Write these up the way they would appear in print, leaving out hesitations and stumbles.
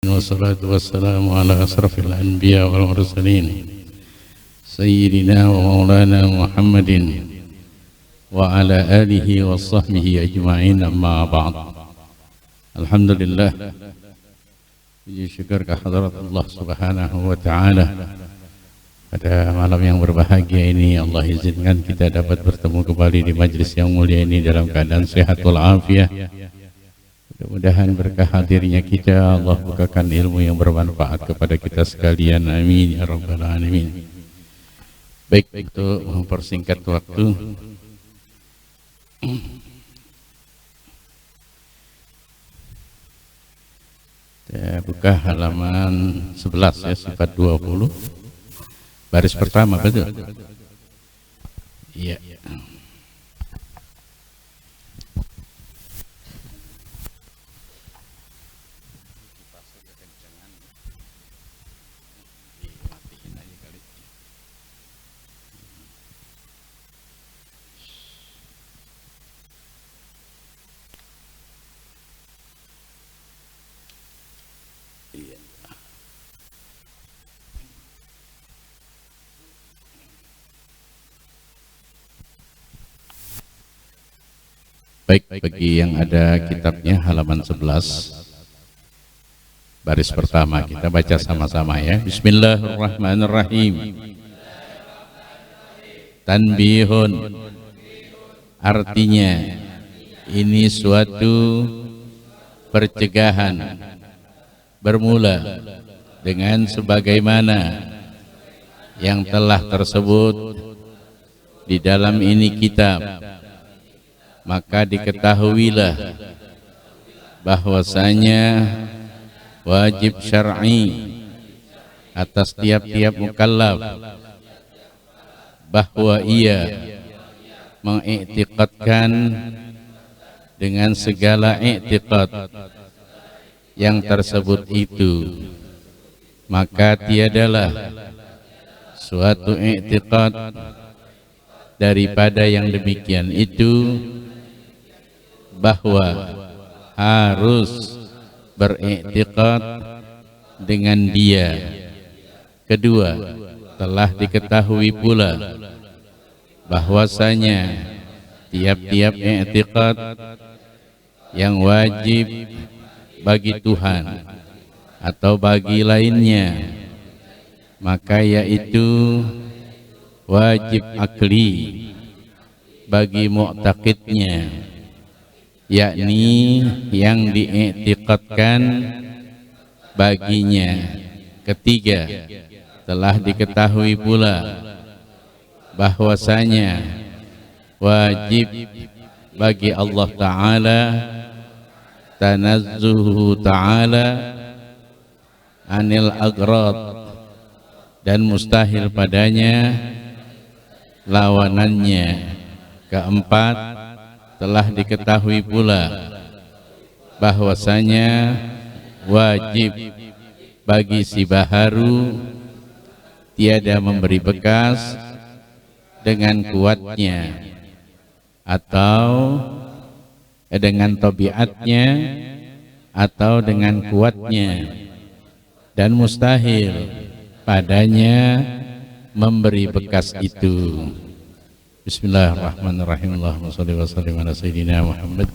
والصلاة والسلام على أشرف الأنبياء والمرسلين سيدنا ومولانا محمد وعلى آله وصحبه أجمعين أما بعد. Alhamdulillah, puji syukur kehadirat Allah Subhanahu wa Ta'ala. Pada malam yang berbahagia ini Allah izinkan kita dapat bertemu kembali di majlis yang mulia ini dalam keadaan sehat walafiat. Mudah-mudahan berkah hadirnya kita Allah bukakan ilmu yang bermanfaat kepada kita sekalian. Amin ya rabbal alamin. Baik, untuk mempersingkat waktu, saya buka halaman 11 ya, sifat 20 baris pertama, betul? Iya. Baik, bagi yang ada kitabnya halaman 11 baris pertama, kita baca sama-sama ya. Bismillahirrahmanirrahim. Tanbihun, artinya ini suatu pencegahan, bermula dengan sebagaimana yang telah tersebut di dalam ini kitab. Maka diketahuilah bahwasanya wajib syar'i atas tiap-tiap mukallaf bahwa ia mengiktikadkan dengan segala iktikad yang tersebut itu, maka tiadalah suatu iktikad daripada yang demikian itu bahwa harus beriktikad dengan dia. Kedua, telah diketahui pula bahwasanya tiap-tiap iktikad yang wajib bagi Tuhan atau bagi lainnya, maka yaitu wajib akli bagi mu'taqidnya, yakni yang diiktikadkan baginya. Ketiga, telah diketahui pula bahwasanya wajib bagi Allah Ta'ala tanazzuhu ta'ala anil agrad, dan mustahil padanya lawanannya. Keempat, telah diketahui pula bahwasanya wajib bagi si baharu tiada memberi bekas dengan kuatnya atau dengan tabiatnya atau dengan kuatnya, dan mustahil padanya memberi bekas itu. Bismillahirrahmanirrahim. Allahumma shalli wa sallim ala sayyidina Muhammad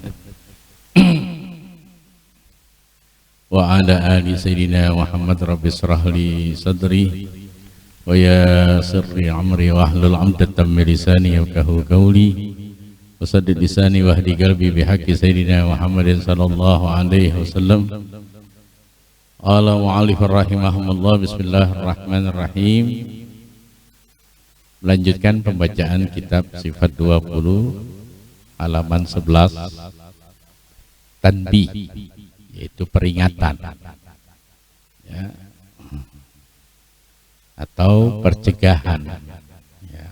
wa ala ali sayyidina Muhammad. Rabbi shrah li sadri wa yassir li amri wa hlul 'uqdatam min lisani yafqahu qawli wa saddid lisani wahdi qalbi bihaqqi sayyidina Muhammadin sallallahu alaihi wasallam. Ala mu'allifir rahimahumullah. Bismillahirrahmanirrahim. Melanjutkan pembacaan kitab sifat 20 halaman 11, tanbih, yaitu peringatan ya, atau pencegahan ya.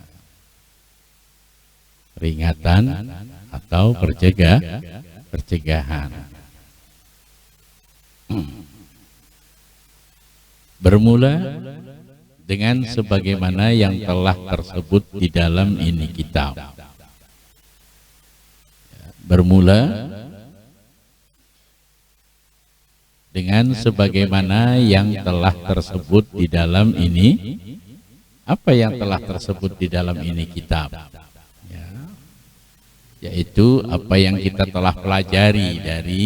Peringatan atau pencegahan. Bermula dengan sebagaimana yang telah tersebut di dalam ini kitab. Bermula dengan sebagaimana yang telah tersebut di dalam ini. Apa yang telah tersebut di dalam ini kitab, ya, yaitu apa yang kita telah pelajari dari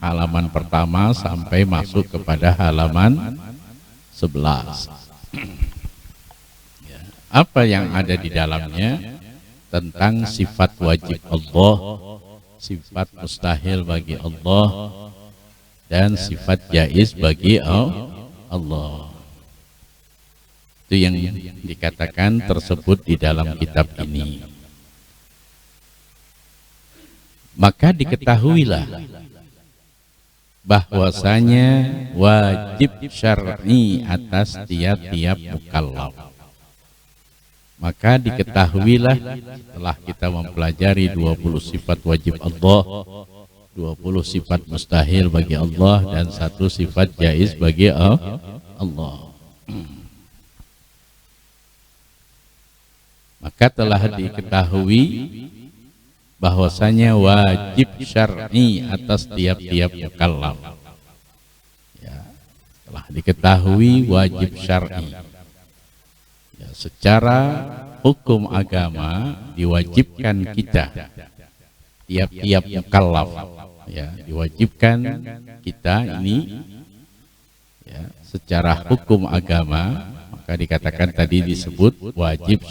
halaman pertama sampai masuk kepada halaman 11. Ya, apa yang ada di dalamnya tentang sifat wajib Allah, sifat mustahil bagi Allah, dan sifat jaiz bagi Allah. Itu yang dikatakan tersebut di dalam kitab ini. Maka diketahuilah bahwasanya wajib syar'i atas tiap-tiap mukallaf. Maka diketahuilah setelah kita mempelajari 20 sifat wajib Allah, 20 sifat mustahil bagi Allah, dan 1 sifat jaiz bagi Allah. Maka telah diketahui bahwasanya wajib syar'i atas tiap-tiap mukallaf. Ya, telah diketahui wajib syar'i. Ya, secara hukum agama diwajibkan kita, tiap-tiap mukallaf, ya, diwajibkan kita ini, ya, secara hukum agama. Maka dikatakan tadi disebut wajib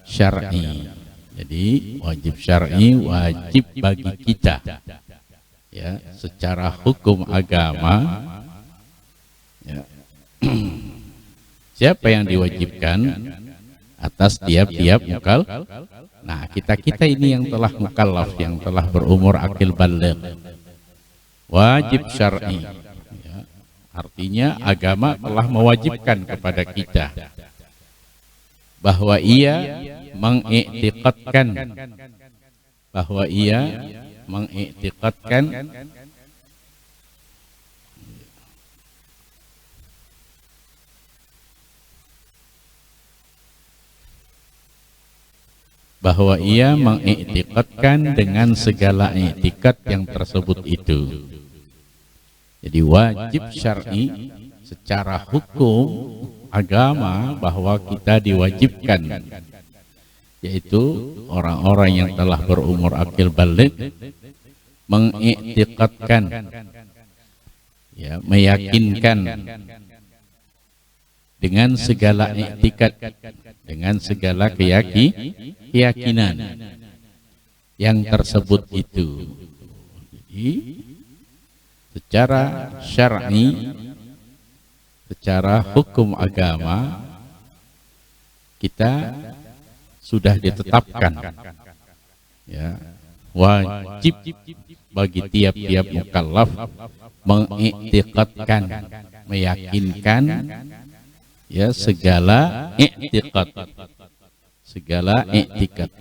syar'i. Jadi wajib syar'i wajib bagi kita, ya, secara hukum agama. Ya. Siapa yang diwajibkan atas tiap-tiap mukallaf? Nah, kita ini yang telah mukallaf, yang telah berumur akil baligh. Wajib syar'i. Artinya agama telah mewajibkan kepada kita bahwa ia mengiktikadkan, dengan segala iktikad yang tersebut itu. Jadi wajib syar'i secara hukum agama bahwa kita diwajibkan, yaitu orang-orang yang telah berumur akil baligh mengiktikadkan, ya, meyakinkan dengan segala iktikad, dengan segala keyakinan yang tersebut itu. Jadi secara syar'i, secara hukum agama kita sudah ditetapkan, ya, wajib bagi tiap-tiap mukallaf mengiktikadkan, meyakinkan, ya, segala iktikad.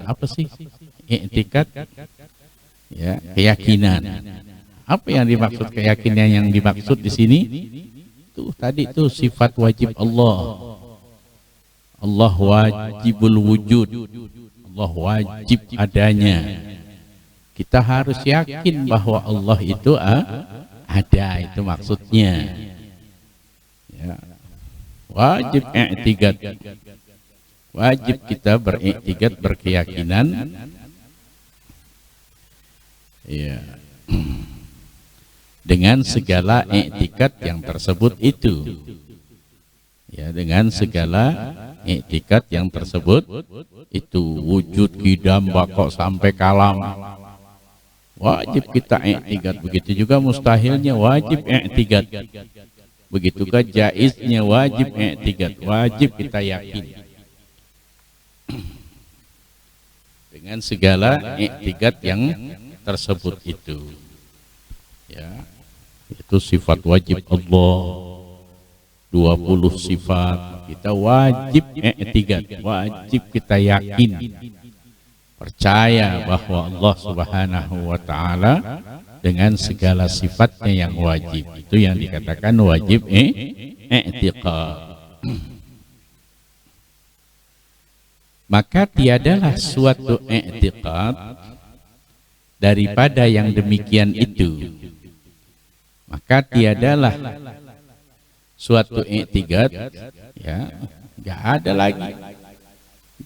Apa sih iktikad? Ya, keyakinan. Apa yang dimaksud keyakinan yang dimaksud di sini? Tuh tadi tuh sifat wajib Allah. Allah wajibul wujud. Allah wajib adanya. Kita harus yakin bahwa Allah itu ada, itu maksudnya. Ya. Wajib i'tikad. Wajib kita beriktikad, berkeyakinan. Ya. Dengan segala iktikad yang tersebut itu, ya, dengan segala iktikad yang tersebut itu, wujud, qidam, baqa sampai kalam wajib kita iktikad. Begitu juga mustahilnya wajib iktikad, begitu juga jaiznya wajib iktikad, wajib kita yakin dengan segala iktikad yang tersebut itu, ya. Itu sifat wajib Allah, 20 sifat kita wajib i'tikad, wajib kita yakin, percaya bahwa Allah Subhanahu wa ta'ala dengan segala sifatnya yang wajib. Itu yang dikatakan wajib i'tikad. Maka tiadalah suatu i'tikad daripada yang demikian itu maka tiadalah suatu i'tiqad, ya, nggak ada lagi,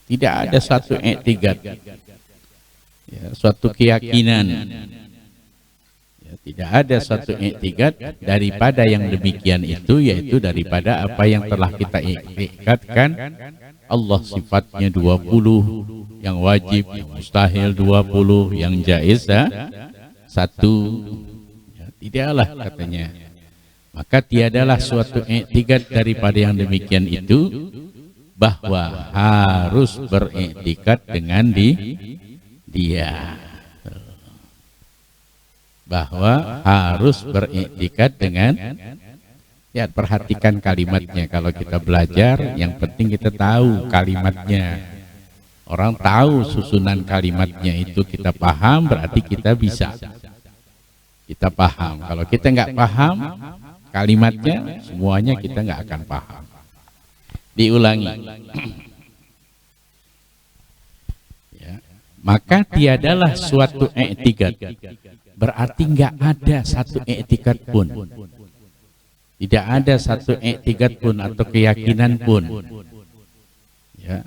tidak ada suatu i'tiqad, ya, suatu keyakinan, ya, tidak ada suatu i'tiqad daripada yang demikian itu, yaitu daripada apa yang telah kita i'tiqadkan. Allah sifatnya 20, yang wajib, yang mustahil 20, yang jaiz 1. Ya, tidaklah katanya. Maka tiadalah suatu i'tiqad daripada yang demikian itu, bahwa harus beriktikad dengan dia. Bahwa harus beriktikad dengan, ya, perhatikan kalimatnya. Kalau kita belajar, yang penting kita tahu kalimatnya. Orang tahu susunan kalimatnya itu, kita paham, berarti kita bisa. Kita paham. Kalau kita nggak paham kalimatnya, semuanya kita nggak akan paham. Diulangi. Ya. Maka tiadalah suatu i'tiqad, berarti nggak ada satu i'tiqad pun, tidak ada satu i'tiqad pun atau keyakinan pun, ya,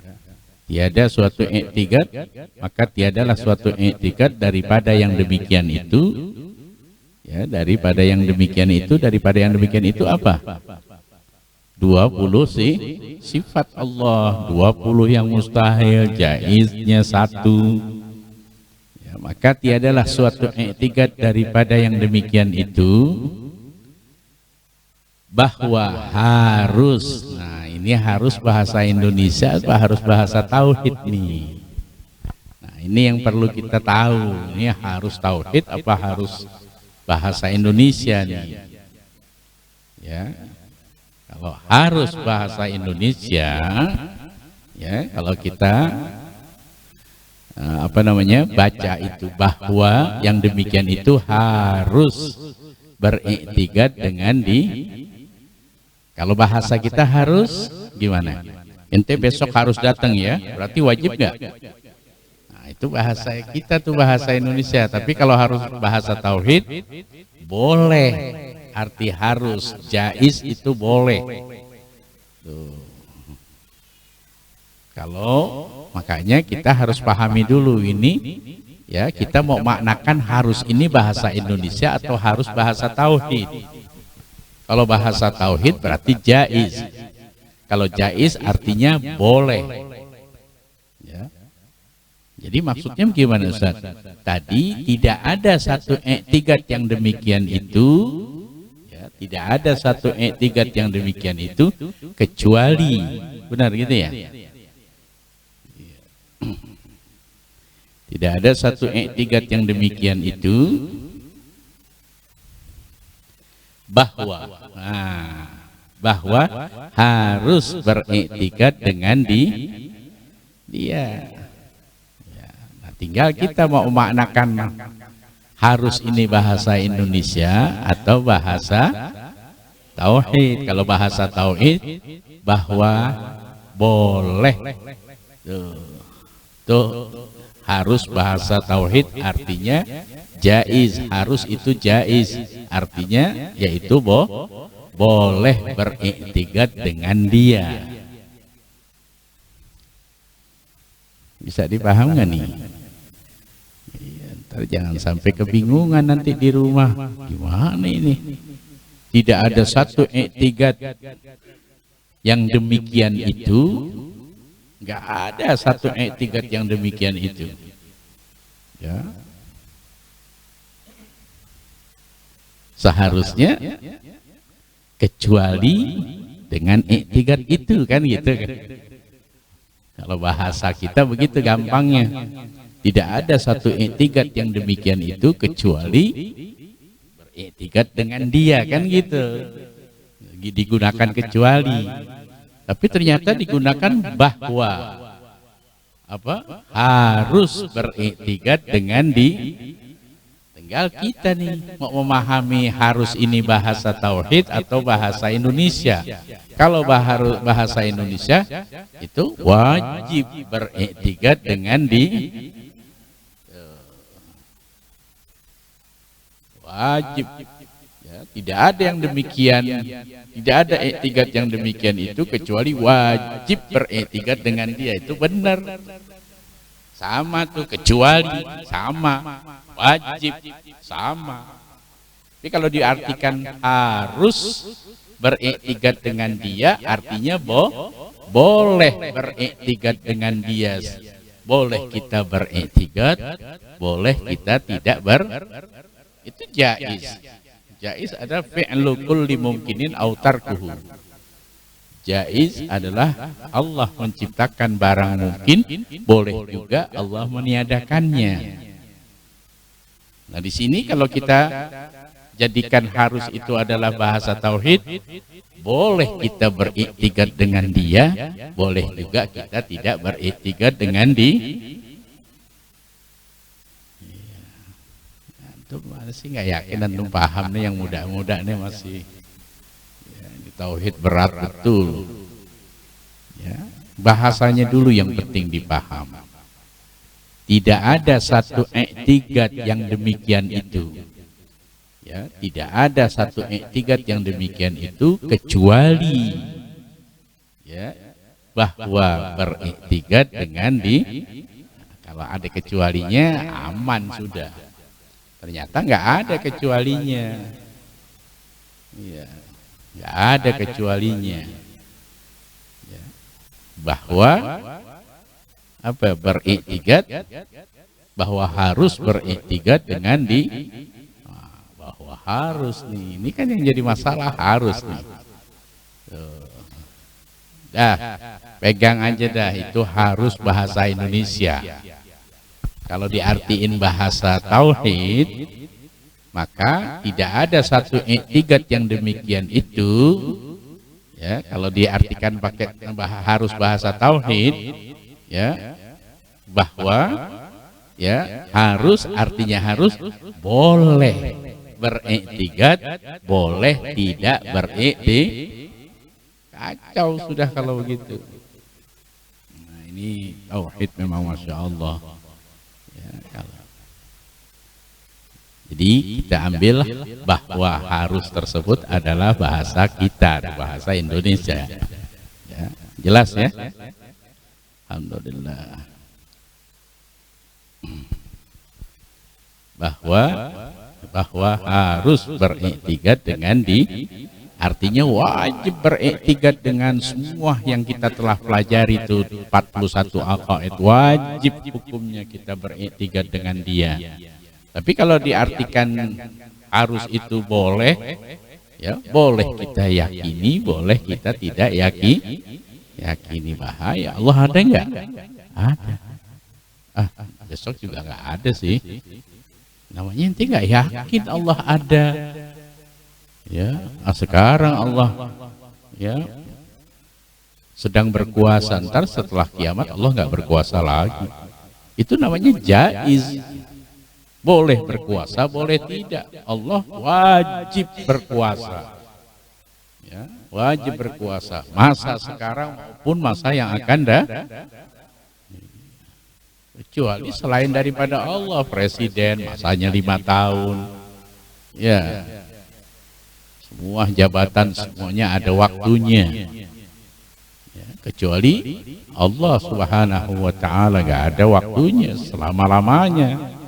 tiada suatu i'tiqad, maka tiadalah suatu i'tiqad daripada yang demikian itu, ya, daripada yang demikian itu. Daripada yang demikian itu apa? 20 sifat Allah, 20 yang mustahil, jaiznya 1. Ya, maka tiadalah suatu i'tiqad daripada yang demikian itu, bahwa harus, nah ini harus bahasa Indonesia apa harus bahasa tauhid nih? Nah ini yang perlu kita tahu, ini harus tauhid apa harus bahasa Indonesia nih? Ya, kalau harus bahasa Indonesia, ya, kalau kita baca itu, bahwa yang demikian itu harus beriktikad dengan kalau bahasa kita harus gimana? Ente besok harus datang ya, berarti wajib nggak? Nah itu bahasa kita tuh, bahasa Indonesia. Tapi kalau harus bahasa tauhid, boleh. Arti harus, jaiz itu boleh. Tuh. Kalau makanya kita harus pahami dulu ini, ya, kita mau maknakan harus ini bahasa Indonesia atau harus bahasa tauhid. Kalau bahasa tauhid berarti jaiz. Kalau jaiz artinya boleh. Ya. Jadi maksudnya gimana Ustaz? Tadi tidak ada satu i'tiqad yang demikian itu, tidak ada satu i'tiqad yang demikian itu, kecuali, benar gitu ya? Tidak ada satu i'tiqad yang demikian itu, bahwa harus beriktikad dengan dia. Ya, nah tinggal kita mau memaknakan harus ini bahasa Indonesia atau bahasa tauhid. Kalau bahasa tauhid, bahwa boleh. Tuh harus bahasa tauhid artinya jaiz. Harus itu jaiz, artinya yaitu boleh beriktikad dengan dia. Bisa dipaham nggak nih? Ntar jangan sampai kebingungan nanti di rumah. Gimana ini? Tidak ada satu i'tiqad yang demikian itu, nggak ada satu i'tiqad yang demikian itu. Ya. Seharusnya kecuali dengan i'tiqad itu, kan gitu kan. Kalau bahasa kita begitu gampangnya. Tidak ada satu i'tiqad yang demikian itu kecuali beriktikad dengan dia, kan gitu. Digunakan kecuali. Tapi ternyata digunakan bahwa harus beriktikad dengan tinggal kita nih mau memahami harus ini bahasa tauhid atau bahasa Indonesia. Kalau bahasa Indonesia itu wajib beriktikad dengan wajib, ya, Tidak ada yang demikian, tidak ada i'tikad yang demikian itu kecuali wajib beriktikad dengan dia. Itu benar. Sama tuh, kecuali sama, wajib sama. Tapi kalau diartikan harus beriktikad dengan dia, artinya boleh beriktikad dengan dia. Boleh kita beriktikad, boleh kita tidak itu jaiz. Jaiz adalah fi'lu kulli mumkinin aw tarkuhu. Jaiz adalah Allah menciptakan barang mungkin, boleh juga Allah meniadakannya. Nah, di sini kalau kita jadikan harus itu adalah bahasa tauhid, boleh kita beriktikad dengan dia, boleh juga kita tidak beriktikad dengan masih nggak yakin dan paham nih, yang muda-muda nih masih ya, ini tauhid berat betul ya. Bahasanya dulu yang penting dipaham. Tidak ada satu i'tikad yang demikian itu ya, tidak ada satu i'tikad yang demikian itu kecuali ya bahwa beriktikad dengan kalau ada kecualinya aman sudah. Ternyata nggak ada kecualinya, ya, nggak ada kecualinya. Ya. Bahwa apa beriktikad, bahwa harus beriktikad dengan bahwa harus nih, ini kan yang jadi masalah harus nih. Dah, pegang aja dah, itu harus bahasa Indonesia. Kalau diartiin bahasa tauhid, maka tidak ada satu i'tikad yang demikian itu ya. Kalau diartikan pakai harus bahasa tauhid ya, bahwa ya harus artinya harus boleh beriktikad, boleh tidak beriktikad. Kacau sudah kalau begitu. Nah, ini tauhid memang masya Allah. Jadi kita ambil bahwa harus tersebut adalah bahasa kita, bahasa Indonesia. Ya, jelas ya? Alhamdulillah. Bahwa harus beriktikad dengan artinya wajib beriktikad dengan semua yang kita telah pelajari itu 41 aqaid, wajib hukumnya kita beriktikad dengan dia. Tapi kalau diartikan harus itu boleh, ya boleh kita yakini, boleh kita tidak yakini. Bahaya. Allah ada enggak? Ada. Besok juga enggak ada sih. Namanya ente enggak yakin Allah ada. Ya, sekarang Allah ya sedang berkuasa, ntar setelah kiamat Allah enggak berkuasa lagi. Itu namanya jaiz. Boleh berkuasa, boleh tidak. Allah wajib berkuasa. Ya, wajib berkuasa. Masa sekarang maupun masa yang akan datang. Kecuali selain daripada Allah, presiden masanya 5 tahun. Ya, semua jabatan semuanya ada waktunya. Ya, kecuali Allah Subhanahu wa Ta'ala nggak ada waktunya selama-lamanya.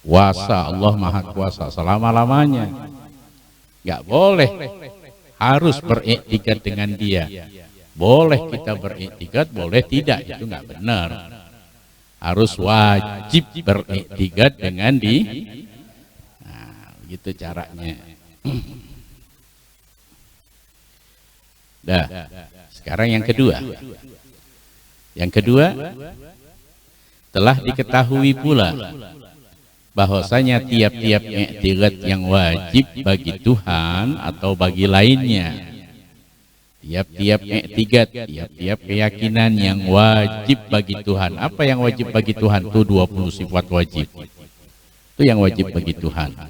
Kuasa Allah Maha Kuasa selama-lamanya. Nggak boleh harus beriktikad dengan dia. Boleh kita beriktikad, boleh tidak, itu nggak benar. Harus wajib beriktikad dengan nah, gitu caranya. Dah, sekarang yang kedua. Yang kedua, telah diketahui pula bahwasanya tiap-tiap i'tikad yang wajib bagi Tuhan atau bagi lainnya, tiap-tiap i'tikad, tiap-tiap keyakinan yang wajib bagi Tuhan. Apa yang wajib bagi Tuhan? Itu 20 sifat wajib. Itu yang wajib bagi Tuhan.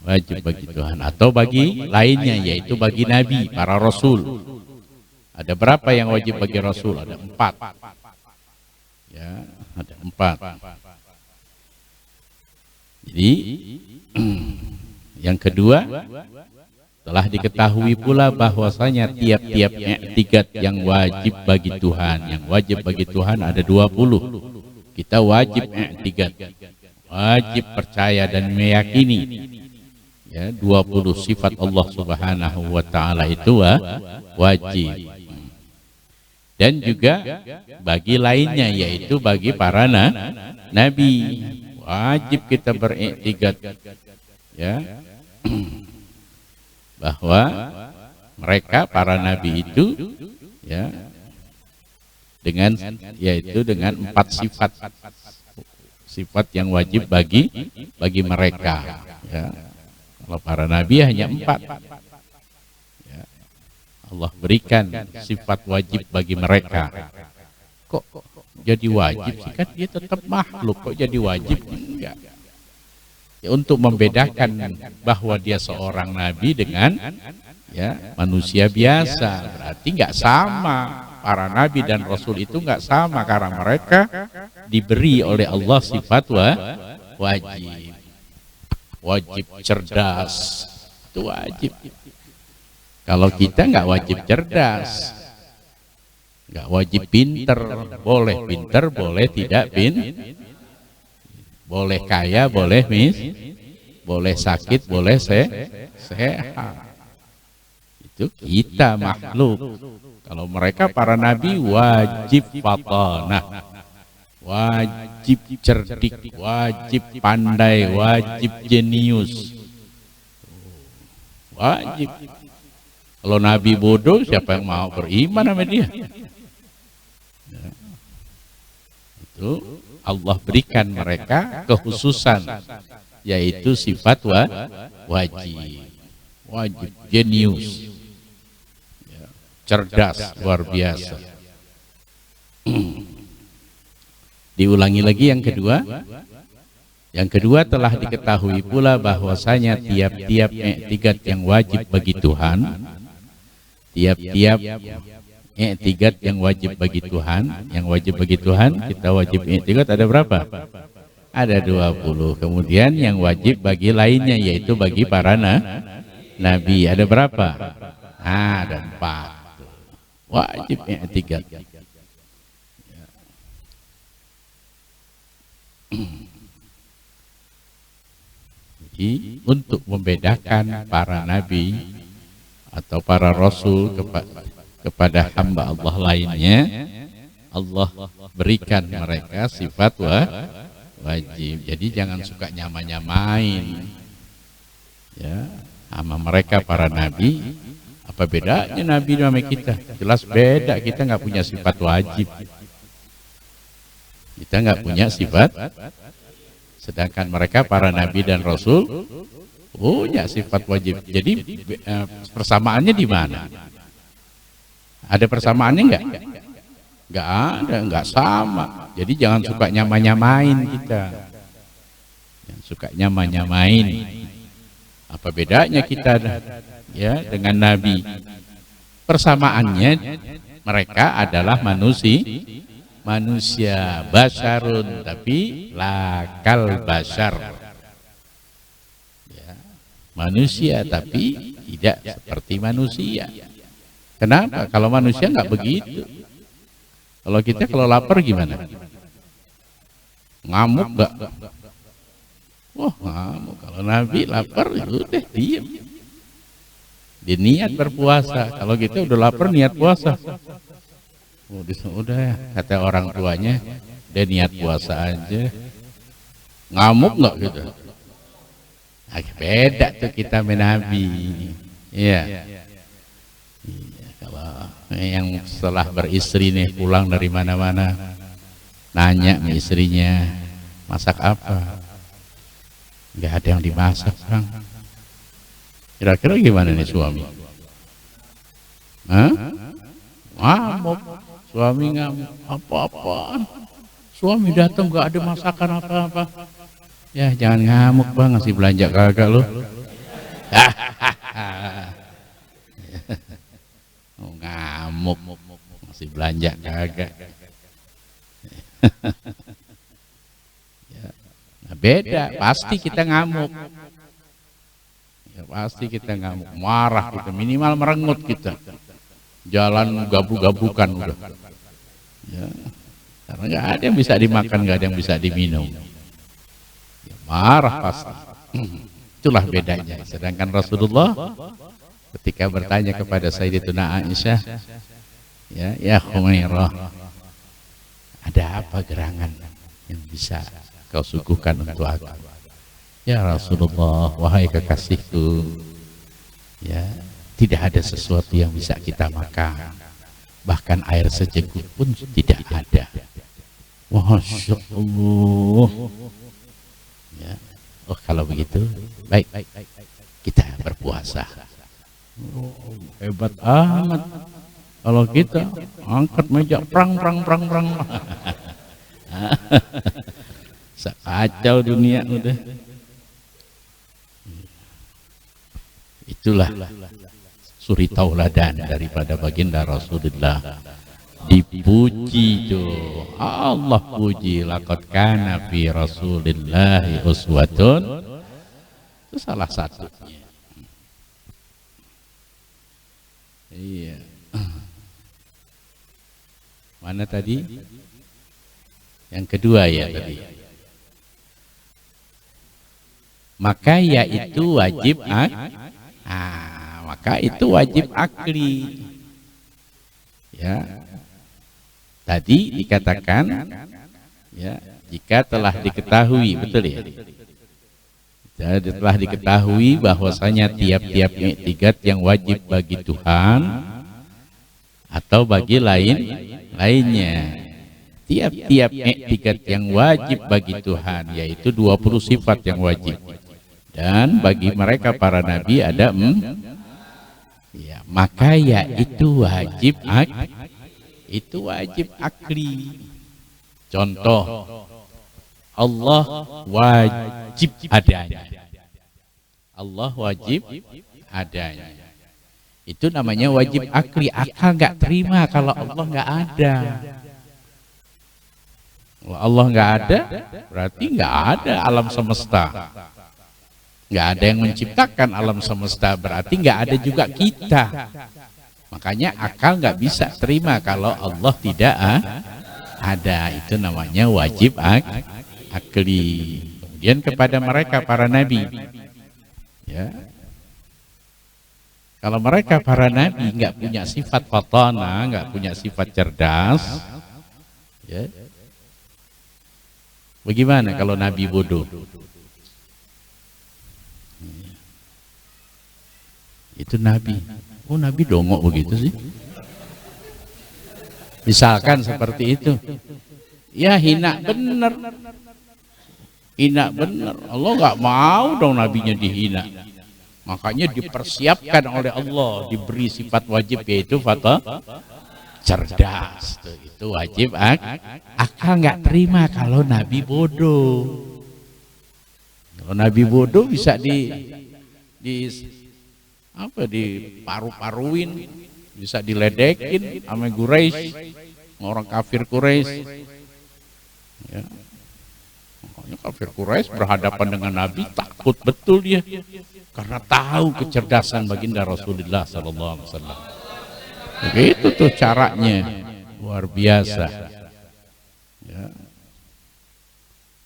Wajib bagi Tuhan atau bagi lainnya, yaitu bagi Nabi, para Rasul. Ada berapa yang wajib bagi Rasul? Ada 4. Ya, ada 4. Jadi Yang kedua, telah diketahui pula bahwasanya tiap-tiap i'tikad yang wajib bagi Tuhan, yang wajib bagi Tuhan ada 20. Kita wajib i'tikad, wajib percaya dan meyakini ya 20 sifat Allah Subhanahu wa taala itu wajib. Dan juga bagi lainnya, yaitu bagi para nabi, wajib kita beriktikad ya bahwa mereka para nabi itu ya dengan yaitu dengan 4 sifat yang wajib bagi mereka ya. Kalau para nabi hanya 4 ya. Allah berikan sifat wajib bagi mereka. Kok jadi wajib sih, kan dia tetap makhluk, kok jadi wajib? Enggak ya, untuk membedakan bahwa dia seorang nabi dengan ya manusia biasa. Berarti nggak sama, para nabi dan rasul itu nggak sama, karena mereka diberi oleh Allah sifat wajib cerdas, itu wajib. Kalau kita nggak wajib cerdas, nggak wajib pinter, boleh tidak boleh kaya, boleh boleh sakit, boleh sehat. Itu kita makhluk. Kalau mereka para nabi wajib fatanah, wajib cerdik, wajib pandai, wajib jenius, wajib. Kalau nabi bodoh, siapa yang mau beriman sama dia? Ya. Itu Allah berikan mereka kekhususan, yaitu sifat wajib, jenius, ya, cerdas, luar biasa. Diulangi lagi yang kedua. Yang kedua, telah diketahui pula bahwasanya tiap-tiap i'tikad yang wajib bagi Tuhan, tiap-tiap i'tikad yang wajib bagi Tuhan, kita wajib i'tikad ada berapa? Ada 20. Kemudian yang wajib bagi lainnya, yaitu bagi para nabi, ada berapa? Ada 4. Wajib i'tikad. Jadi untuk membedakan para nabi atau para rasul kepada hamba Allah lainnya, Allah berikan mereka sifat wajib. Jadi jangan suka nyamain ya sama mereka para nabi. Apa bedanya nabi sama kita? Jelas beda, kita nggak punya sifat wajib. Kita nggak punya sifat, sedangkan mereka para nabi dan rasul punya sifat wajib. Jadi persamaannya di mana? Ada persamaannya enggak? Enggak ada, enggak sama. Jadi jangan suka nyamain kita. Jangan suka nyamain. Apa bedanya kita ya dengan nabi? Persamaannya mereka adalah manusia basyarun, tapi lakal basyar ya, manusia tapi tidak seperti manusia. Kenapa? Kalau manusia nggak begitu. Kalau kita kalau lapar gimana? Ngamuk nggak? Wah ngamuk. Kalau nabi lapar udah diam, dia niat berpuasa. Kalau kita udah lapar niat puasa, udah kata orang tuanya, dia niat puasa aja. Ngamuk nggak gitu? Agak beda tuh kita menabi. Iya. Kalau yang setelah beristri nih pulang dari mana-mana, nanya sama istrinya, masak apa? Nggak ada yang dimasak, Bang. Kira-kira gimana nih suami? Hah? Ngamuk. Suami ngamuk. Apa-apaan? Suami datang nggak ada masakan apa-apa. Ya jangan ngamuk, Bang, ngasih belanja kagak lo. Oh, ngamuk, ngasih belanja kagak. Ya. Nah, beda, pasti kita ngamuk. pasti kita ngamuk, marah kita, minimal merengut kita, jalan gabuk-gabukan udah. Ya. Karena nggak ada yang bisa dimakan, nggak ada yang bisa diminum. Ya, marah pasti. Itulah bedanya. Sedangkan Rasulullah ketika bertanya kepada Sayyidatuna Aisyah, ya Humairah, ada apa gerangan yang bisa kau suguhkan untuk aku? Ya Rasulullah, wahai kekasihku, ya tidak ada sesuatu yang bisa kita makan, bahkan air secekut pun tidak ada. Masya Allah. Ya. Oh kalau begitu, baik kita berpuasa. Oh, hebat amat. Kalau kita angkat meja perang. Kacau dunia udah. Itulah suri tauladan daripada baginda Rasulullah. Dipuji tuh, Allah puji, laqad kana fi Rasulillahi uswatun. Itu salah satunya. Iya. Mana tadi? Yang kedua ya tadi. Maka yaitu wajib maka itu wajib akli. Ya. Tadi dikatakan ya, jika telah diketahui, betul ya? Jadi telah diketahui bahwasanya tiap-tiap i'tiqad yang wajib bagi Tuhan atau bagi lainnya. Tiap-tiap i'tiqad yang wajib bagi Tuhan, yaitu 20 sifat yang wajib. Dan bagi mereka para nabi ada ya, maka ya itu wajib akli. Contoh, Allah wajib adanya. Allah wajib adanya. Itu namanya wajib akli. Akal nggak terima kalau Allah nggak ada. Kalau Allah nggak ada, berarti nggak ada alam semesta. Nggak ada yang menciptakan alam semesta, berarti nggak ada juga kita. Makanya akal nggak bisa terima kalau Allah tidak ada. Itu namanya wajib akli. Kemudian kepada mereka para nabi, ya, kalau mereka para nabi nggak punya sifat fatana, nggak punya sifat cerdas, ya, bagaimana kalau nabi bodoh? Itu nabi. Oh nabi dongok begitu sih. Misalkan seperti itu. Ya hina bener. Hina bener. Allah nggak mau dong nabinya dihina. Makanya dipersiapkan oleh Allah, diberi sifat wajib yaitu cerdas. Itu wajib akal nggak terima kalau nabi bodoh. Kalau nabi bodoh bisa diparu-paruin, bisa diledekin sama Quraisy, orang kafir Quraisy. Ya. Makanya kafir Quraisy berhadapan dengan Nabi takut betul dia, karena tahu kecerdasan baginda Rasulullah Sallallahu Alaihi Wasallam. Begitu tuh caranya, luar biasa. Ya.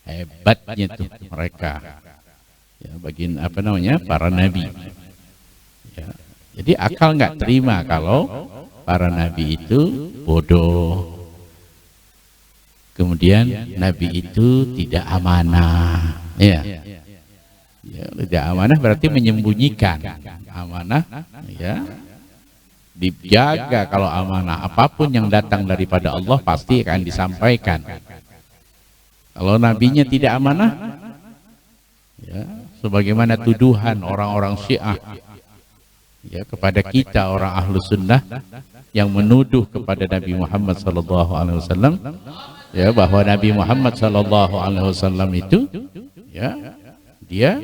Hebatnya tuh mereka. Ya, para nabi. Ya. Jadi akal nggak terima kalau para nabi itu bodoh. Kemudian nabi itu tidak amanah. Ya. Ya, tidak amanah berarti menyembunyikan. Amanah ya dijaga. Kalau amanah apapun yang datang daripada Allah pasti akan disampaikan. Kalau nabinya tidak amanah, ya, sebagaimana tuduhan orang-orang Syiah ya kepada kita orang ahlu sunnah yang menuduh kepada Nabi Muhammad SAW ya bahwa Nabi Muhammad SAW itu ya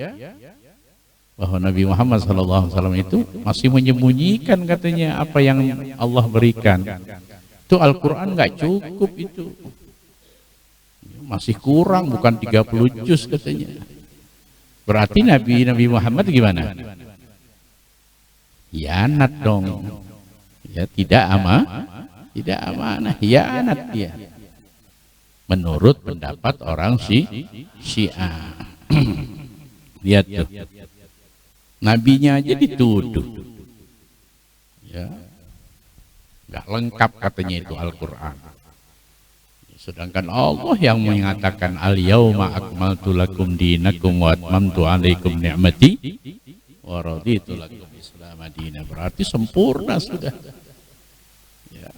bahwa Nabi Muhammad SAW itu masih menyembunyikan katanya apa yang Allah berikan. Itu Al-Quran nggak cukup, itu masih kurang, bukan 30 juz katanya. Berarti Nabi Muhammad gimana? hianat dong. Ya, tidak amanah, hianat dia. Menurut pendapat orang Syiah. Lihat tuh. Nabinya aja dituduh. Ya. Nggak lengkap katanya itu Al-Qur'an. Sedangkan Allah yang mengatakan al-yauma akmaltu lakum dinakum wa atmamtu alaikum ni'mati wa raditu lakum Islam madina. Berarti sempurna sudah. Ya.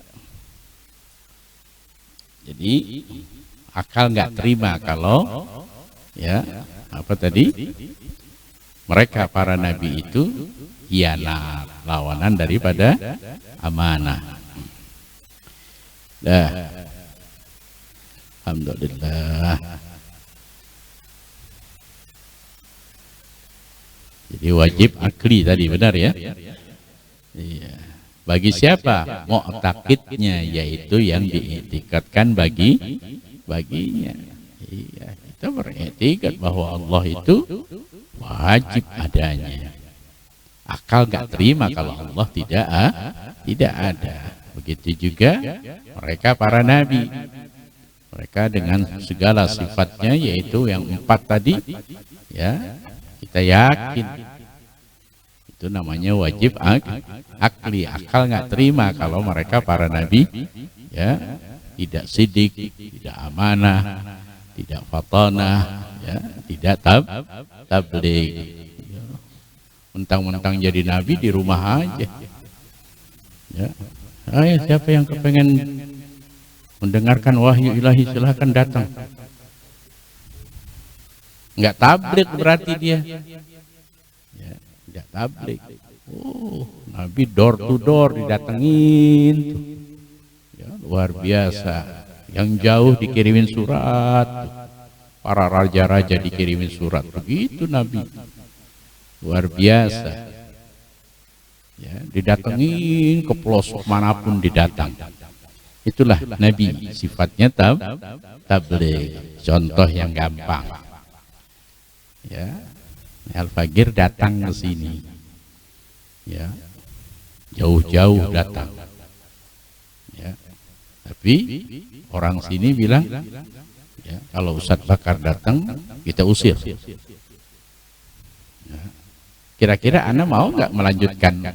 Jadi akal nggak terima kalau ya apa tadi mereka para nabi itu hianat, lawanan daripada amanah. Dah. Alhamdulillah. Jadi wajib akli tadi, benar ya? Iya. Bagi siapa? Mu'taqidnya, yaitu yang diiktikadkan baginya. Iya, kita beriktikad bahwa Allah itu wajib adanya. Akal gak terima kalau Allah tidak ada. Begitu juga mereka para nabi. Mereka dengan segala sifatnya, yaitu yang 4 tadi, ya kita yakin itu namanya wajib akli. Akal nggak terima kalau mereka para nabi ya tidak sidik, tidak amanah, tidak fatanah, ya tidak tabligh. Ya. Mentang-mentang jadi nabi di rumah aja. Ya, ayo siapa yang kepengen mendengarkan wahyu ilahi silahkan datang. Enggak tabligh berarti dia. Ya, enggak tabligh. Oh, Nabi door to door didatengin tuh. Ya, luar biasa. Yang jauh dikirimin surat. Para raja-raja dikirimin surat. Begitu Nabi. Luar biasa. Ya, didatengin ke pelosok manapun didatang. Itulah Nabi, sifatnya tabligh. Contoh yang gampang. Ya, Al-Faqir datang ke sini. Ya, jauh-jauh datang. Ya, tapi orang sini bilang, ya, kalau Ustadz Bakar datang, kita usir. Ya. Kira-kira Anda mau nggak melanjutkan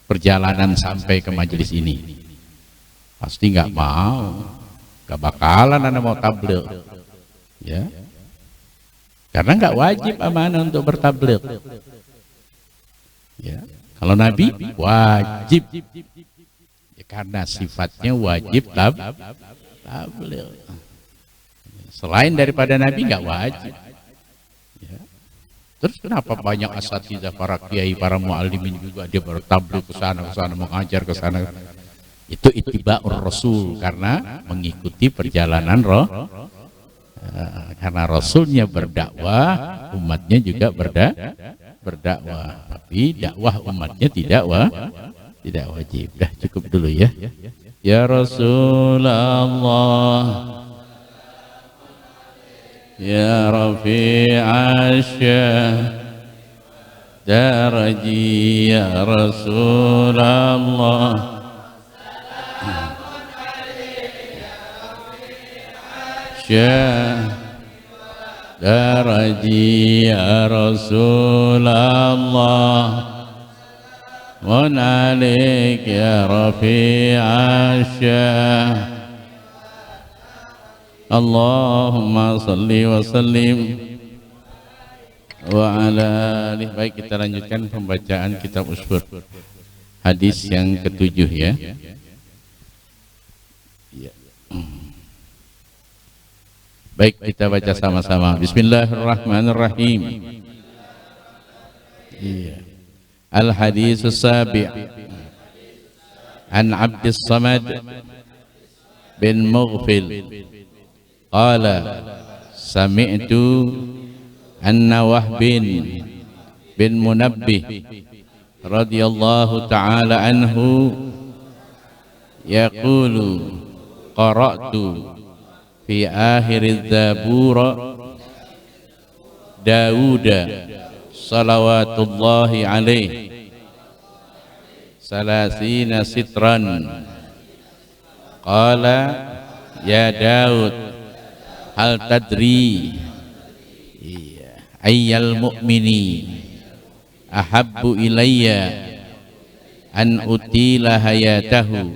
perjalanan sampai ke majelis ini? Pasti nggak mau, nggak bakalan Anda mau tabligh, ya, karena nggak wajib amanah untuk bertabligh. Ya, kalau Nabi wajib, ya, karena sifatnya wajib tabligh. Selain daripada Nabi nggak wajib. Ya. Terus kenapa banyak asatidzah, para kiai, para muallimin juga dia bertabligh ke sana mengajar ke sana? Itu ittiba'ur Rasul, karena mengikuti perjalanan roh. Karena Rasulnya berdakwah, umatnya juga berdakwah. Tapi dakwah umatnya tidak wajib. Dah cukup dulu ya. Ya Rasulullah, ya Rafi'asyah daraji, ya Rasulullah, daraji, ya Rasulullah, mun alik ya Rafi'asyah. Allahumma salli wa sallim wa ala alihi. Baik, kita lanjutkan pembacaan kitab Usbur, hadis yang ke-7 ya. Baik, kita baca sama-sama. Bismillahirrahmanirrahim. Iya. Al-hadis as-sabi' an Abdus Samad bin Mughfil qala sami'tu anna Wahb bin Munabbih radhiyallahu ta'ala anhu yaqulu qara'tu fi akhir Zabur Dawud salawatullahi alaihi salasina sitran. Qala ya Daud hal tadri ayyal mu'mini ahabbu ilayya an utila hayatahu.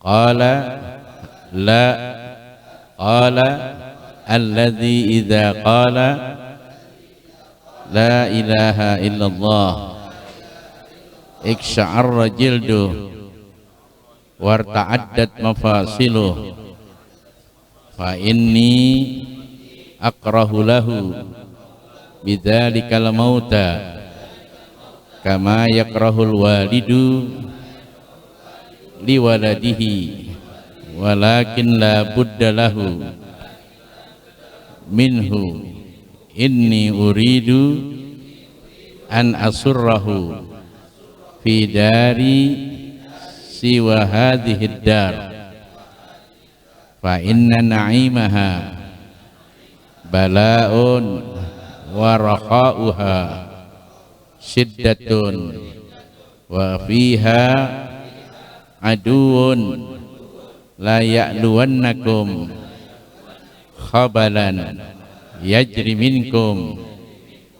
Qala la. Qala alladhi idza qala la ilaha illallah iksha'arra jilduh warta'addat mafasiluh fa inni akrahu lahu bidzalikal mauta kama yakrahul walidu liwaladihi walakin la budda lahu minhu inni uridu an asurrahu fi dari siwa hadhihi dar fa inna na'imaha bala'un wa rakha'uha syiddatun wa fiha aduun la ya'luwannakum khabalan yajri minkum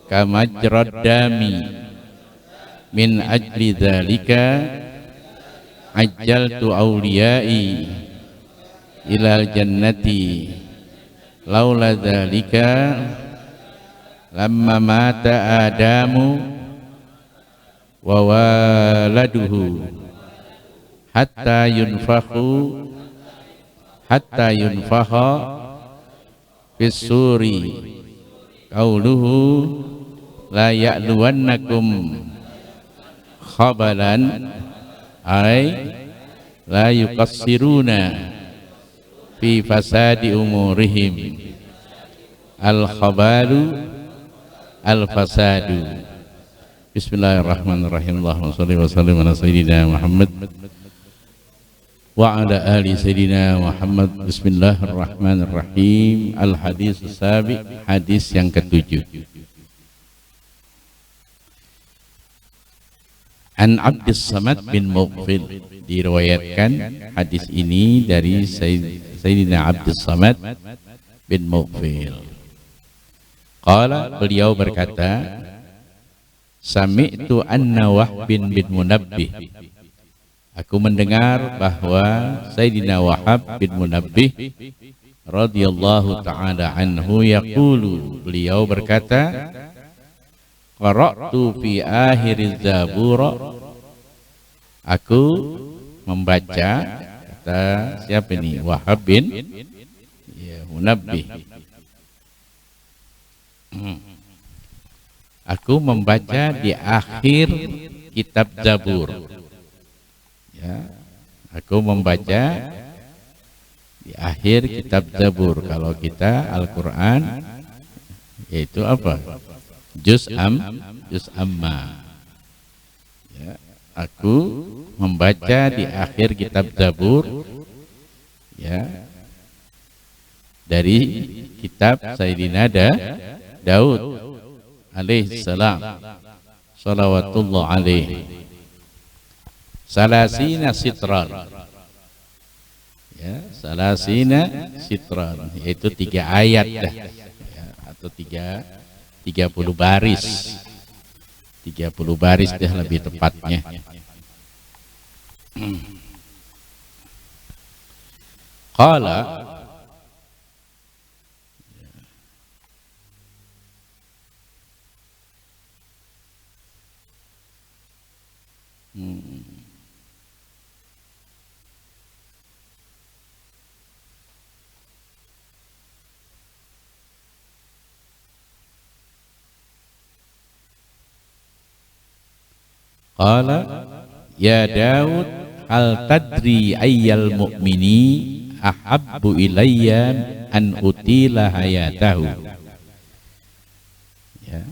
kamajrad dami min ajli dzalika ajjaltu awliyai ilal jannati laula dzalika lamma mata adamu wa waladuhu hatta yunfakha fis suri qauluhu la ya'luwannakum khabalan ay la yuqassiruna fi fasadi umurihim al khabalu al fasadu. Bismillahirrahmanirrahim. Allahumma shalli wa sallim ala sayyidina Muhammad wa ala ali sayyidina Muhammad. Bismillahirrahmanirrahim. Al hadis sabi, hadis yang ketujuh. An Abdus Samad bin Mughfil, diriwayatkan hadis ini dari Sayyidina Abdus Samad bin Mughfil. Qala, beliau berkata, sami'tu anna Wahb bin Munabbih, aku mendengar bahwa Sayyidina Wahab bin Munabbih radhiyallahu ta'ala anhu yaqulu, beliau berkata, qara'tu fi akhiriz zabura, aku membaca, kata siapa ini, Wahab bin Munabbih, aku membaca di akhir kitab Zabur, ya, aku membaca di akhir kitab Zabur. Kalau kita Al-Quran yaitu apa? Juz amma. Ya, aku membaca di akhir kitab Zabur, ya, dari kitab Sayyidina Daud alaihi salam, salawatullah alaihi, salasina sitran, ya, salasina sitran, yaitu 3 ayat dah, ya, atau 30 baris, 30 baris dah lebih tepatnya. Qala, qala ya Daud hal tadri ayyal mu'mini ahabbu ilayya an utila hayatahu. Ya.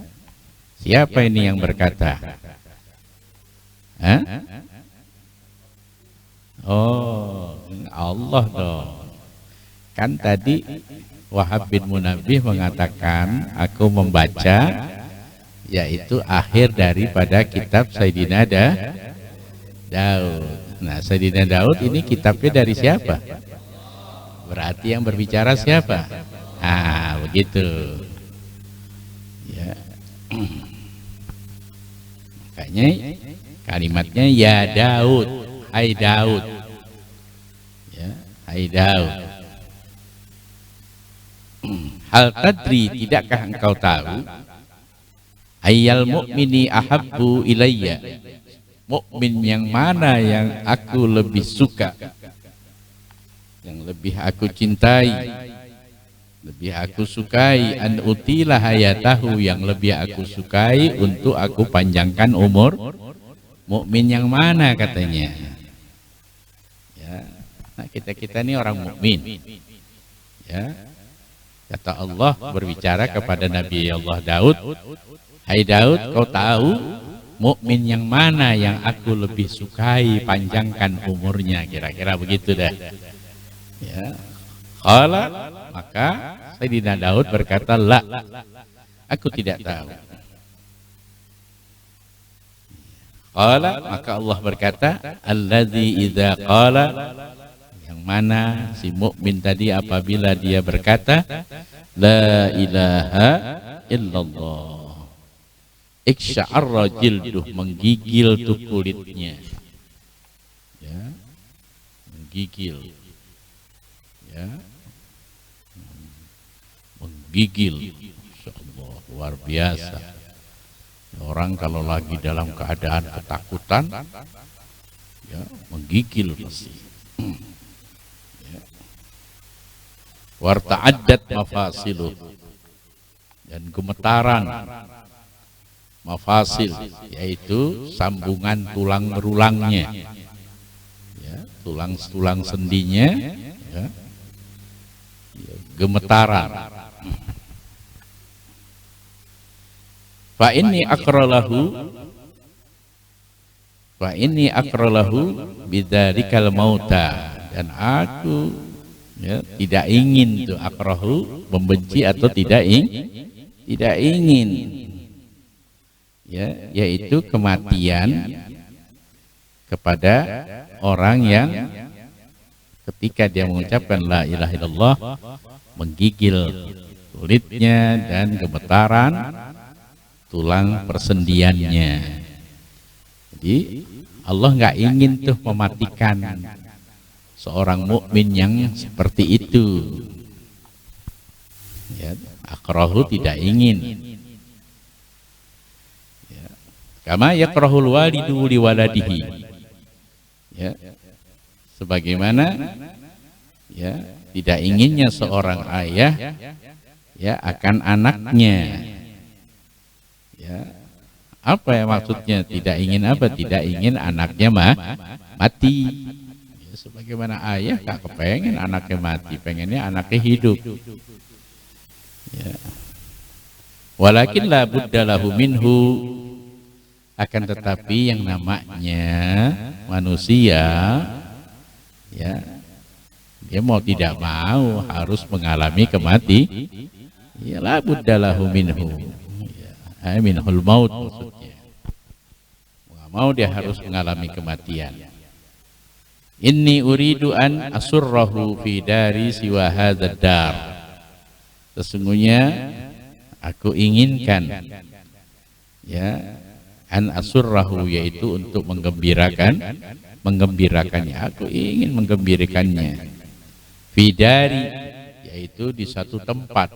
Siapa ini yang berkata? Hah? Oh, Allah dong. Kan tadi Wahab bin Munabbih mengatakan, aku membaca, yaitu akhir daripada kitab Sayyidina Daud. Nah, Sayyidina Daud ini kitabnya dari siapa? Berarti yang berbicara siapa? Ah, begitu. Ya. Makanya kalimatnya ya Daud, hai Daud. Ya, hai Daud. Hal tadri, tidakkah engkau tahu? Ayyal mu'mini ahabbu ilayya, mukmin yang mana yang aku lebih suka, yang lebih aku cintai, lebih aku sukai, an utila hayatahu, yang lebih aku sukai untuk aku panjangkan umur. Mukmin yang mana katanya? Ya, nah kita ini orang mukmin. Ya, kata Allah berbicara kepada Nabi Allah Daud, hai Daud, kau tahu mukmin yang mana yang aku lebih sukai panjangkan umurnya, kira-kira begitu dah. Ya, qala, maka Sayyidina Daud berkata, la, aku tidak tahu. Qala, maka Allah berkata, alladzi idza qala, yang mana si mukmin tadi apabila dia berkata la ilaha illallah, iksya'arra jilduh, menggigil tuh kulitnya. Ya, menggigil. Ya, menggigil. Insyaallah, luar biasa. Orang kalau lagi dalam keadaan ketakutan, ya, menggigil pasti. Ya. Warta'addat mafasiluh, dan gemetaran mafasil, yaitu sambungan tulang berulangnya, ya, tulang-tulang sendinya, ya, gemetaran. Fa inni akralahu bidzalikal mauta, dan aku, ya, tidak ingin tuh, akrahu membenci atau tidak ingin, ya, yaitu kematian kepada orang yang ketika dia mengucapkan la ilaha illallah menggigil kulitnya dan gemetaran tulang persendiannya. Jadi Allah nggak ingin tuh mematikan seorang mukmin yang seperti itu. Ya, akrahu tidak ingin. Ya. Kama yakrahul walidu liwaladihi. Ya. Sebagaimana, ya, tidak inginnya seorang ayah, ya, akan anaknya. Ya, apa ya maksudnya tidak ingin apa? Tidak ingin anaknya mati. Ya, sebagaimana ayah gak kepengen anaknya mati, pengennya anaknya hidup. Ya. Walakin la budda lahu minhu, akan tetapi yang namanya manusia, ya, dia mau tidak mau harus mengalami kematian. Ya, la budda lahu minhu. Minhul maut maksudnya. Mau dia harus mengalami kematian. Inni uridu an asurrahu fi dari siwa hadzal dar. Sesungguhnya aku inginkan, ya, an asurrahu, yaitu untuk menggembirakannya. Aku ingin menggembirakannya. Fi dari, yaitu di satu tempat.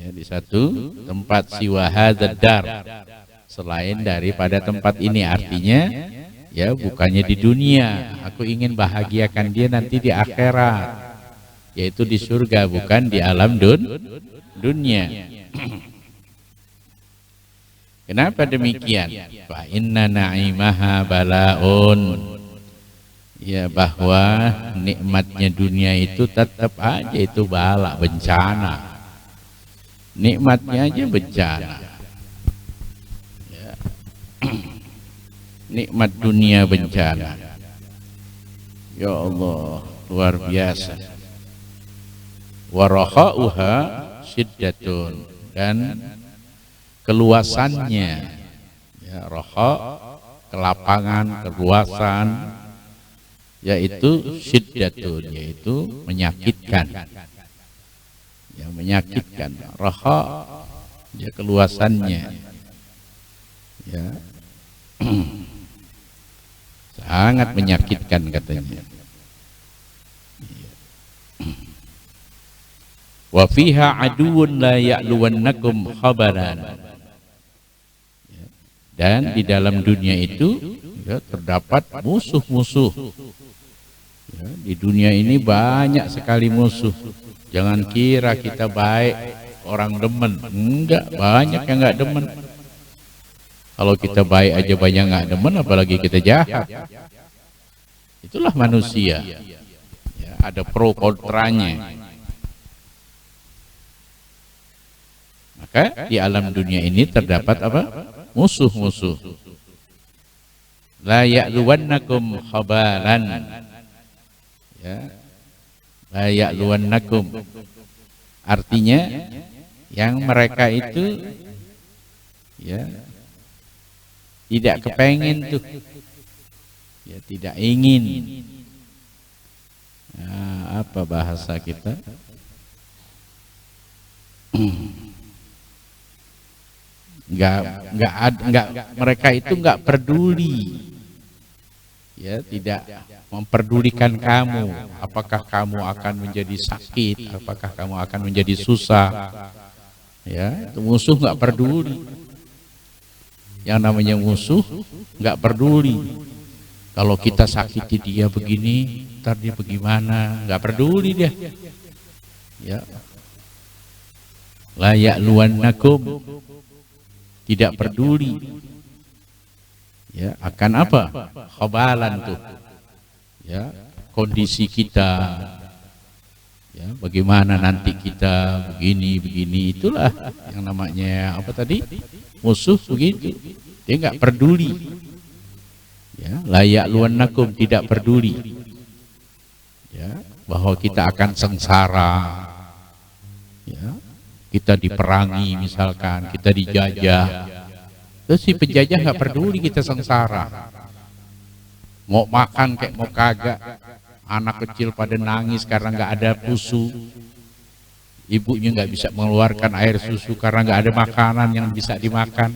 Ya, di satu tempat, siwa hadzal dar, selain daripada tempat ini, artinya, ya, bukannya di dunia. Aku ingin bahagiakan dia nanti di akhirat, yaitu di surga, bukan di alam dunia. Kenapa demikian? Fa inna na'imaha balaun, ya, bahwa nikmatnya dunia itu tetap aja itu bala, bencana. Nikmatnya aja bencana. Ya. Nikmat dunia bencana. Ya Allah, luar biasa. Wa rakha'uha syiddatun, dan keluasannya, ya, raha, kelapangan, keluasan, yaitu syiddatun, yaitu menyakitkan, ya, menyakitkan. Raha, ya, keluasannya, ya, sangat menyakitkan katanya. Wa fiha aduun la ya'luwannakum khabaran. Dan di dalam dunia itu, ya, terdapat musuh-musuh. Ya, di dunia ini banyak sekali musuh. Jangan kira kita baik, orang demen. Enggak, banyak yang enggak demen. Kalau kita baik aja banyak enggak demen, apalagi kita jahat. Itulah manusia. Ya, ada pro kontranya. Maka di alam dunia ini terdapat apa? Musuh-musuh. La ya'luwannakum khabalan. Ya. La ya'luwannakum. Artinya yang mereka itu, ya, tidak kepengen tuh. Ya, tidak ingin. Nah, apa bahasa kita? Mereka itu enggak peduli, ya, tidak memperdulikan kamu, apakah kamu akan menjadi sakit, apakah kamu akan menjadi susah, ya, itu musuh enggak peduli. Yang namanya musuh enggak peduli. Kalau kita sakiti dia begini, ntar dia bagaimana, enggak peduli dia, ya. La ya'luwannakum, tidak peduli, ya, akan apa? Khabalan tuh, ya, kondisi kita, ya, bagaimana nanti kita begini, itulah yang namanya apa tadi? Musuh begitu. Dia enggak peduli. Ya, la ya'luwannakum, tidak peduli, ya, bahwa kita akan sengsara, ya. Kita diperangi misalkan, kita dijajah, terus si penjajah nggak peduli kita sengsara, mau makan kayak mau kagak, anak kecil pada nangis karena nggak ada susu, ibunya nggak bisa mengeluarkan air susu karena nggak ada makanan yang bisa dimakan,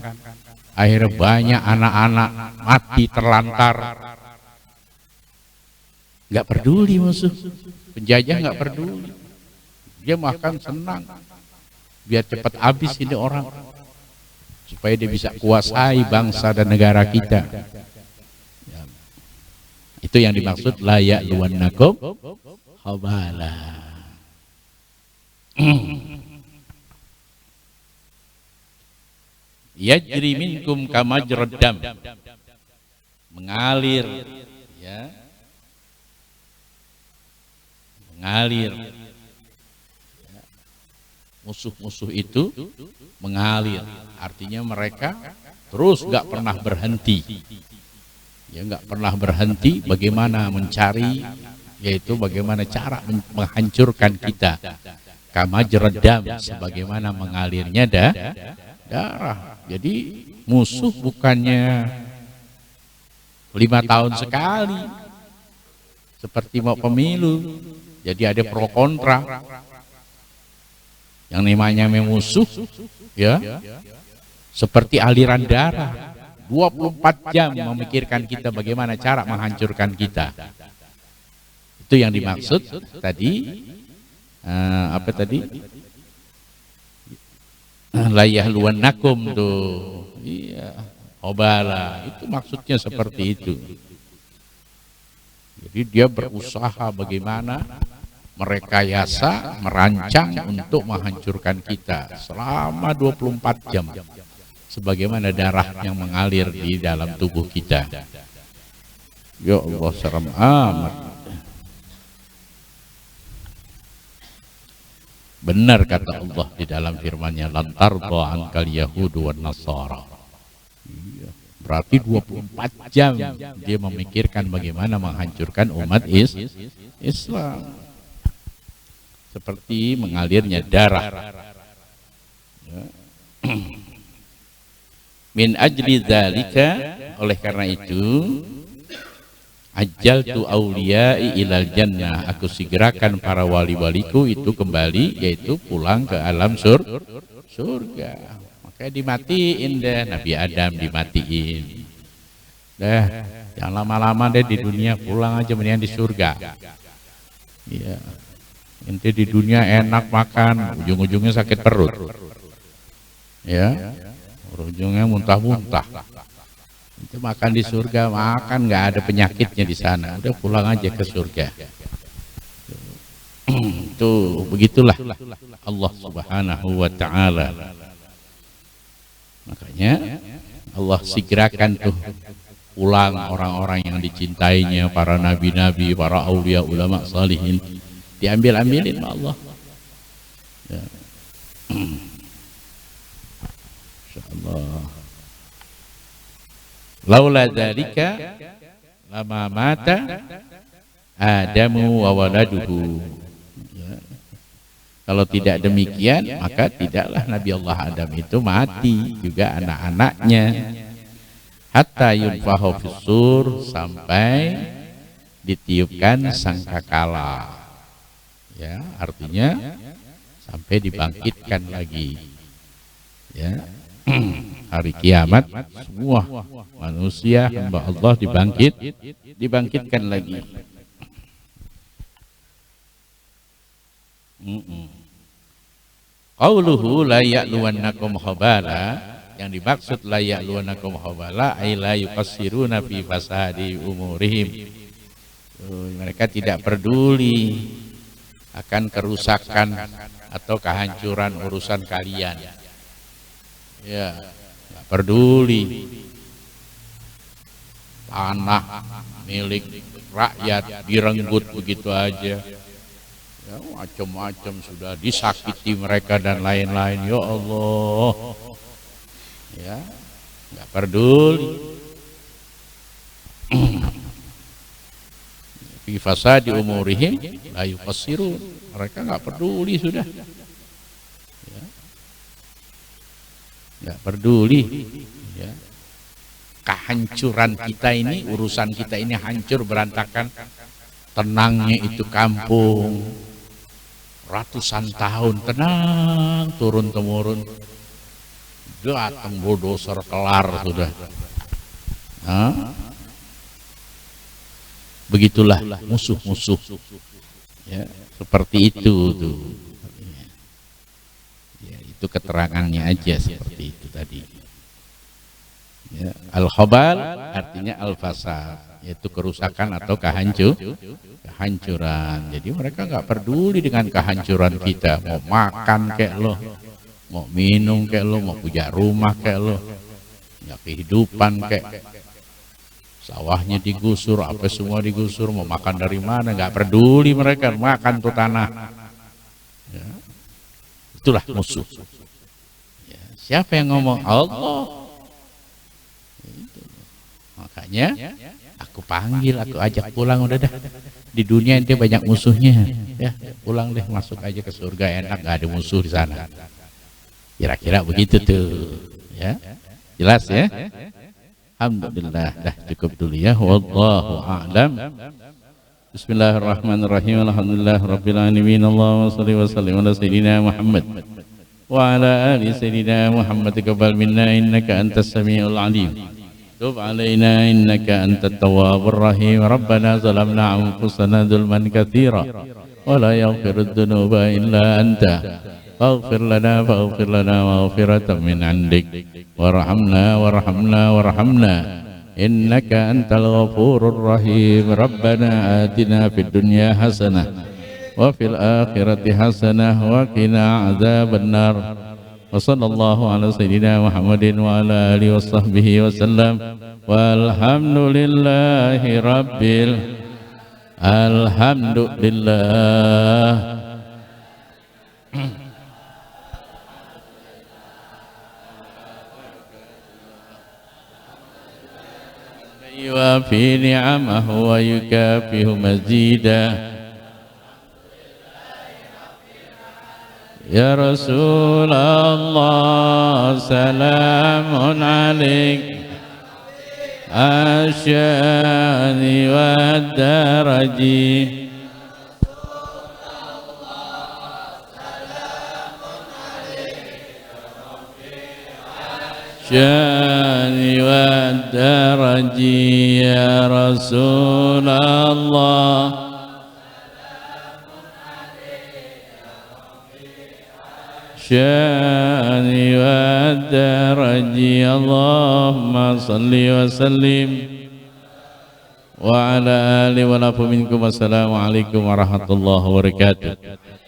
akhirnya banyak anak-anak mati terlantar, nggak peduli musuh, penjajah nggak peduli, dia makan senang. Biar cepat habis ini orang, supaya dia bisa kuasai bangsa dan negara kita. Ya. Itu yang dimaksud la ya'luwannakum khabala. Yajri minkum kamajrad dam, mengalir, ya, mengalir. Musuh-musuh itu mengalir, artinya mereka terus nggak pernah berhenti, ya, nggak pernah berhenti. Bagaimana mencari, yaitu bagaimana cara menghancurkan kita. Kamajrad dam, sebagaimana mengalirnya darah. Jadi musuh bukannya 5 tahun sekali, seperti mau pemilu, jadi ada pro kontra. Yang namanya musuh, ya, seperti aliran darah, 24 jam memikirkan kita bagaimana cara menghancurkan kita. Itu yang dimaksud tadi, apa tadi? La ya'luwannakum tuh, iya, obala, itu maksudnya seperti itu. Jadi dia berusaha bagaimana merekayasa, merancang untuk menghancurkan kita selama 24 jam. Sebagaimana darah yang mengalir di dalam tubuh kita. Ya Allah, seram amat. Benar kata Allah di dalam firman-Nya, lan tarda ankal yahudu wan nasara. Berarti 24 jam dia memikirkan bagaimana menghancurkan umat Islam. Seperti mengalirnya darah, ya. Min ajli dzalika, oleh karena itu, ajjaltu auliyai ilal jannah, aku segerakan para wali-waliku itu kembali, yaitu pulang ke alam surga. Makanya dimatiin deh, Nabi Adam dimatiin. Dah, jangan lama-lama deh di dunia, pulang aja mendingan di surga. Iya. Ente di dunia enak makan, ujung-ujungnya sakit perut. Ya. Ujungnya muntah-muntah. Itu makan di surga, makan nggak ada penyakitnya di sana. Udah pulang aja ke surga. Tuh begitulah Allah Subhanahu wa Ta'ala. Makanya Allah segerakan tuh pulang orang-orang yang dicintainya, para nabi-nabi, para aulia, ulama, salihin, diambil-ambilin sama Allah. Ya. Insyaallah. Laula dzalika lama mata Adamu wa waladuhu. Ya. Kalau tidak demikian, maka tidaklah Nabi Allah Adam itu mati, juga anak-anaknya. Hatta yunfahu fis-sur, sampai ditiupkan sangkakala. Ya, artinya sampai dibangkitkan lagi. Ya. Hari kiamat semua manusia hamba Allah dibangkitkan lagi. Qauluhu la ya'luwannakum khabala, yang dimaksud la ya'luwannakum khabala ay la yuqassiruna fi fasadi umurihim. Mereka tidak peduli akan kerusakan atau kehancuran urusan kalian. Ya, nggak peduli. Tanah milik rakyat direnggut begitu aja. Ya, macam-macam sudah disakiti mereka dan lain-lain. Ya Allah. Ya, nggak peduli. Fi fasadi umurihim la yuqassirun. Mereka nggak peduli sudah. Nggak peduli, ya. Kehancuran kita ini, urusan kita ini hancur berantakan, tenangnya itu kampung ratusan tahun tenang, turun temurun, datang bulldozer kelar sudah. Nah, begitulah musuh-musuh, ya, seperti itu tuh. Itu keterangannya aja seperti itu tadi. Ya, al-khabal artinya al-fasad, yaitu kerusakan atau kehancuran. Jadi mereka nggak peduli dengan kehancuran kita. Mau makan kayak lo, mau minum kayak lo, mau punya rumah kayak lo, ya kehidupan kayak sawahnya digusur, apa semua digusur, mau makan dari mana, nggak peduli mereka, makan tuh tanah. Ya. Itulah musuh. Ya, siapa yang ngomong? Allah. Itu. Makanya aku panggil, aku ajak pulang, udah dah. Di dunia ini banyak musuhnya. Ya, pulang deh, masuk aja ke surga, enak, gak ada musuh di sana. Kira-kira begitu tuh. Ya, jelas ya. Alhamdulillah, dah cukup dulu ya. Wallahu a'lam. Bismillahirrahmanirrahim. Alhamdulillah rabbil alamin. Allahumma shalli wa sallim ala sayyidina Muhammad wa ala ali sayyidina Muhammad. Taqabbal minna innaka antas samiul alim. Tub alaina innaka antat tawwabur rahim. Rabbana zalamna anfusana dzulman katsira wa la yaghfirud dzunuba illa anta. Faghfir lana maghfiratan min 'indik warhamna innaka antal ghafurur rahim. Rabbana atina fid dunya hasanah wa fil akhirati hasanah wa qina adzabannar. Wa sallallahu ala sayyidina Muhammadin wa ala alihi washabbihi wasallam. Walhamdulillahi rabbil alhamdulillah. وفي نعمه ويكافئ مزيدا. يا رسول الله سلام عليك الشان والدرج الشان والدرج يا رسول الله الشان والدرج اللهم صل وسلم وعلى آله ونعفو منكم. Wassalamualaikum warahmatullahi wabarakatuh.